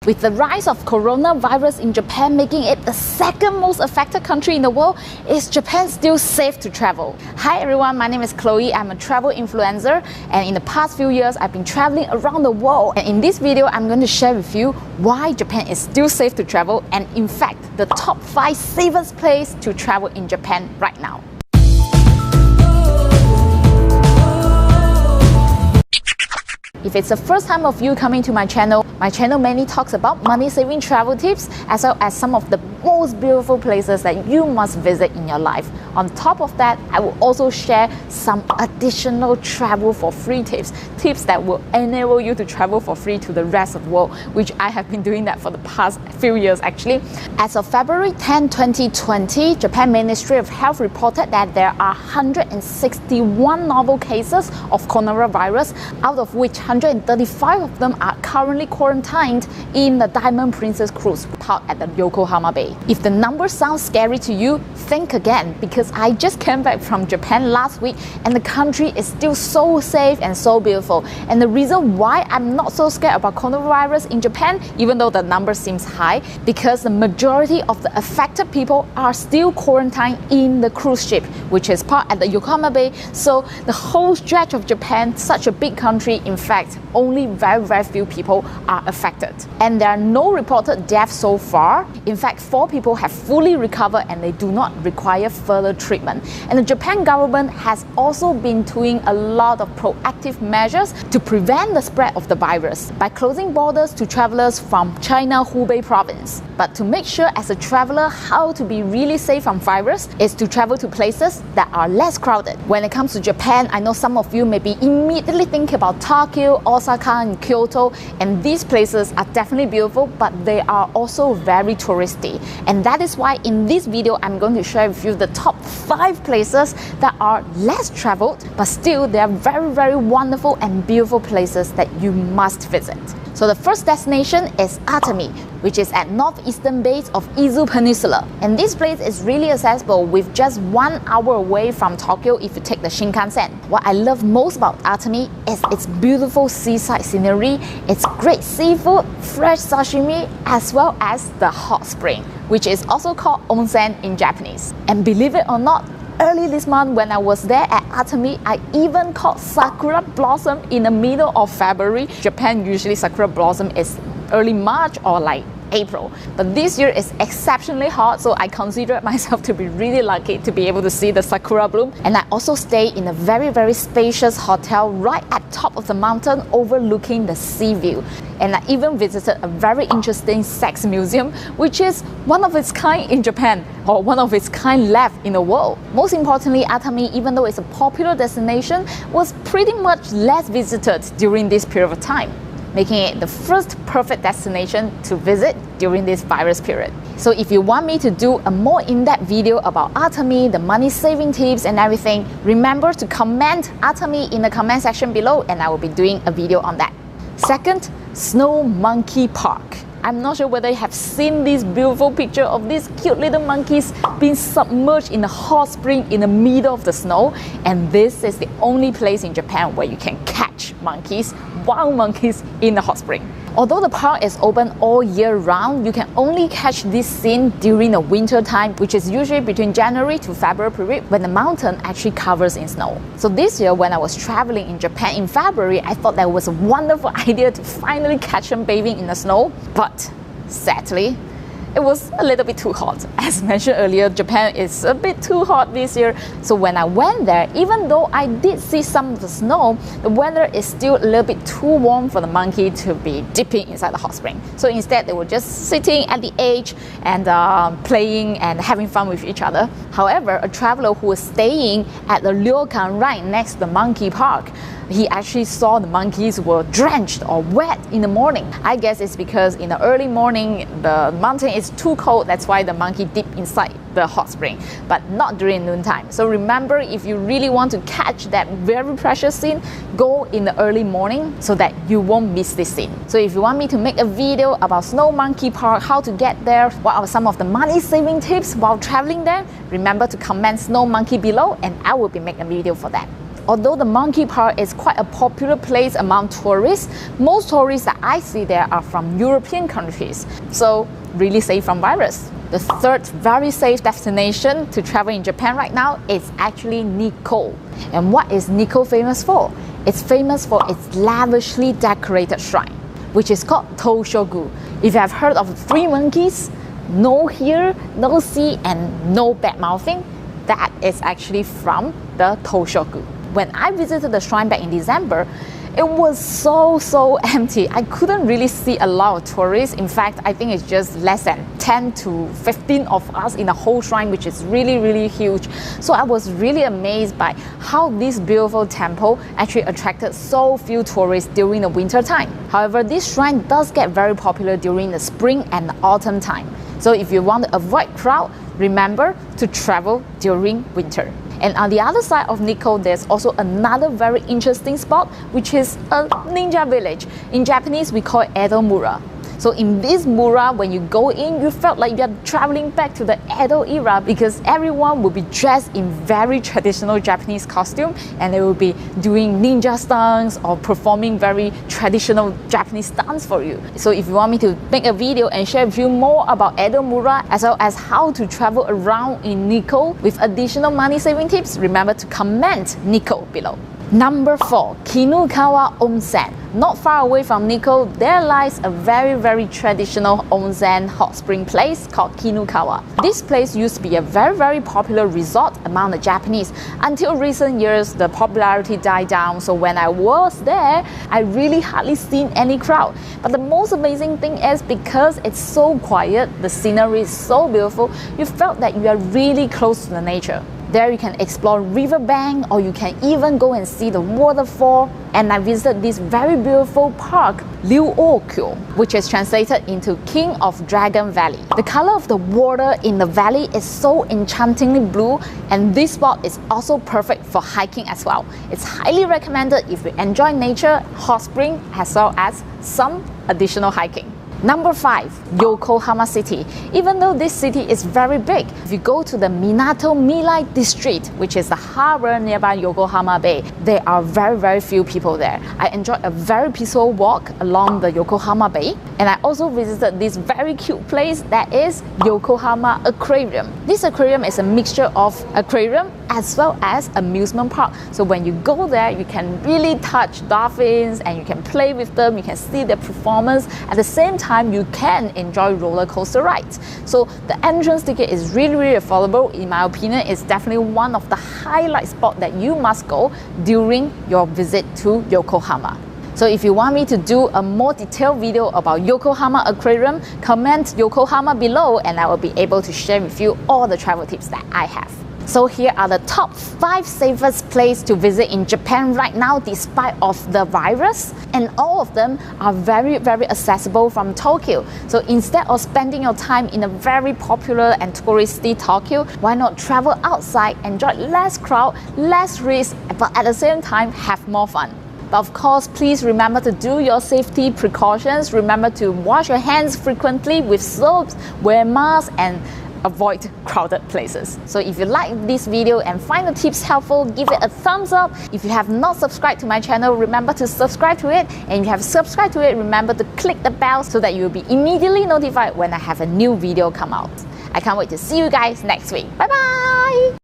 With the rise of coronavirus in Japan making it the second most affected country in the world, is Japan still safe to travel? Hi everyone, my name is Chloe. I'm a travel influencer, and in the past few years I've been traveling around the world. And in this video I'm going to share with you why Japan is still safe to travel, and in fact the top 5 safest places to travel in Japan right now. If it's the first time of you coming to my channel mainly talks about money-saving travel tips as well as some of the most beautiful places that you must visit in your life. On top of that, I will also share some additional travel for free tips that will enable you to travel for free to the rest of the world, which I have been doing that for the past few years actually. As of February 10, 2020, Japan Ministry of Health reported that there are 161 novel cases of coronavirus, out of which 135 of them are currently quarantined in the Diamond Princess cruise docked at the Yokohama Bay. If the number sounds scary to you, think again, because I just came back from Japan last week and the country is still so safe and so beautiful. And the reason why I'm not so scared about coronavirus in Japan, even though the number seems high, because the majority of the affected people are still quarantined in the cruise ship, which is parked at the Yokohama Bay. So the whole stretch of Japan, such a big country, in fact, only very few people are affected. And there are no reported deaths so far. In fact, 4 people have fully recovered and they do not require further treatment. And the Japan government has also been doing a lot of proactive measures to prevent the spread of the virus by closing borders to travelers from China Hubei province. But to make sure as a traveler how to be really safe from virus is to travel to places that are less crowded. When it comes to Japan, I know some of you may be immediately thinking about Tokyo, Osaka and Kyoto, and these places are definitely beautiful, but they are also very touristy. And that is why in this video I'm going to share with you the top 5 places that are less traveled, but still they are very wonderful and beautiful places that you must visit. So the first destination is Atami, which is at northeastern base of Izu Peninsula. And this place is really accessible with just 1 hour away from Tokyo if you take the Shinkansen. What I love most about Atami is its beautiful seaside scenery, its great seafood, fresh sashimi, as well as the hot spring, which is also called onsen in Japanese. And believe it or not, early this month when I was there at Atami, I even caught sakura blossom in the middle of February. Japan usually sakura blossom is early March or like April, but this year is exceptionally hot, so I consider myself to be really lucky to be able to see the sakura bloom. And I also stay in a very spacious hotel right at top of the mountain overlooking the sea view. And I even visited a very interesting sex museum, which is one of its kind in Japan, or one of its kind left in the world. Most importantly, Atami, even though it's a popular destination, was pretty much less visited during this period of time, making it the first perfect destination to visit during this virus period. So if you want me to do a more in-depth video about Atami, the money-saving tips and everything, remember to comment Atami in the comment section below and I will be doing a video on that. Second, Snow Monkey Park. I'm not sure whether you have seen this beautiful picture of these cute little monkeys being submerged in a hot spring in the middle of the snow. And this is the only place in Japan where you can catch monkeys, wild monkeys, in the hot spring. Although the park is open all year round, you can only catch this scene during the winter time, which is usually between January to February period when the mountain actually covers in snow. So this year when I was traveling in Japan in February, I thought that was a wonderful idea to finally catch them bathing in the snow. But sadly, it was a little bit too hot. As mentioned earlier, Japan is a bit too hot this year. So when I went there, even though I did see some of the snow, the weather is still a little bit too warm for the monkey to be dipping inside the hot spring. So instead, they were just sitting at the edge and playing and having fun with each other. However, a traveler who was staying at the ryokan right next to the monkey park, he actually saw the monkeys were drenched or wet in the morning. I guess it's because in the early morning the mountain is too cold, that's why the monkey dipped inside the hot spring, but not during noontime. So remember, if you really want to catch that very precious scene, go in the early morning so that you won't miss this scene. So if you want me to make a video about Snow Monkey Park, how to get there, what are some of the money-saving tips while traveling there, remember to comment Snow Monkey below and I will be making a video for that. although the Monkey Park is quite a popular place among tourists, most tourists that I see there are from European countries, so really safe from virus. The third very safe destination to travel in Japan right now is actually Nikko. And what is Nikko famous for? It's famous for its lavishly decorated shrine, which is called Toshogu. If you have heard of 3 monkeys, no hear, no see, and no bad mouthing, that is actually from the Toshogu. When I visited the shrine back in December, it was so empty. I couldn't really see a lot of tourists. In fact, I think it's just less than 10 to 15 of us in the whole shrine, which is really huge. So I was really amazed by how this beautiful temple actually attracted so few tourists during the winter time. However, this shrine does get very popular during the spring and autumn time. So if you want to avoid crowd, remember to travel during winter. And on the other side of Nikko, there's also another very interesting spot, which is a ninja village. In Japanese, we call it Edo Mura. So in this Mura, when you go in, you felt like you're traveling back to the Edo era because everyone will be dressed in very traditional Japanese costume and they will be doing ninja stunts or performing very traditional Japanese stunts for you. So if you want me to make a video and share with you more about Edo Mura as well as how to travel around in Nikko with additional money saving tips, remember to comment Nikko below. Number 4, Kinukawa Onsen. Not far away from Nikko, there lies a very traditional onsen hot spring place called Kinukawa. This place used to be a very popular resort among the Japanese. Until recent years, the popularity died down, so when I was there, I really hardly seen any crowd. But the most amazing thing is because it's so quiet, the scenery is so beautiful, you felt that you are really close to the nature. There you can explore riverbank or you can even go and see the waterfall. And I visited this very beautiful park, Ryuokyo, which is translated into King of Dragon Valley. The color of the water in the valley is so enchantingly blue, and this spot is also perfect for hiking as well. It's highly recommended if you enjoy nature, hot spring, as well as some additional hiking. Number 5, Yokohama City. Even though this city is very big, if you go to the Minato Milai district, which is the harbor nearby Yokohama Bay, there are very few people there. I enjoyed a very peaceful walk along the Yokohama Bay, and I also visited this very cute place that is Yokohama Aquarium. This aquarium is a mixture of aquarium as well as amusement park. So when you go there, you can really touch dolphins and you can play with them, you can see their performance. At the same time, you can enjoy roller coaster rides. So the entrance ticket is really affordable. In my opinion, it's definitely one of the highlight spots that you must go during your visit to Yokohama. So if you want me to do a more detailed video about Yokohama Aquarium, comment Yokohama below and I will be able to share with you all the travel tips that I have. So here are the top 5 safest places to visit in Japan right now despite of the virus, and all of them are very accessible from Tokyo. So instead of spending your time in a very popular and touristy Tokyo, why not travel outside, enjoy less crowd, less risk, but at the same time have more fun. But of course, please remember to do your safety precautions. Remember to wash your hands frequently with soaps, wear masks, and avoid crowded places. So if you like this video and find the tips helpful, give it a thumbs up. If you have not subscribed to my channel, remember to subscribe to it. And if you have subscribed to it, remember to click the bell so that you will be immediately notified when I have a new video come out. I can't wait to see you guys next week. Bye bye!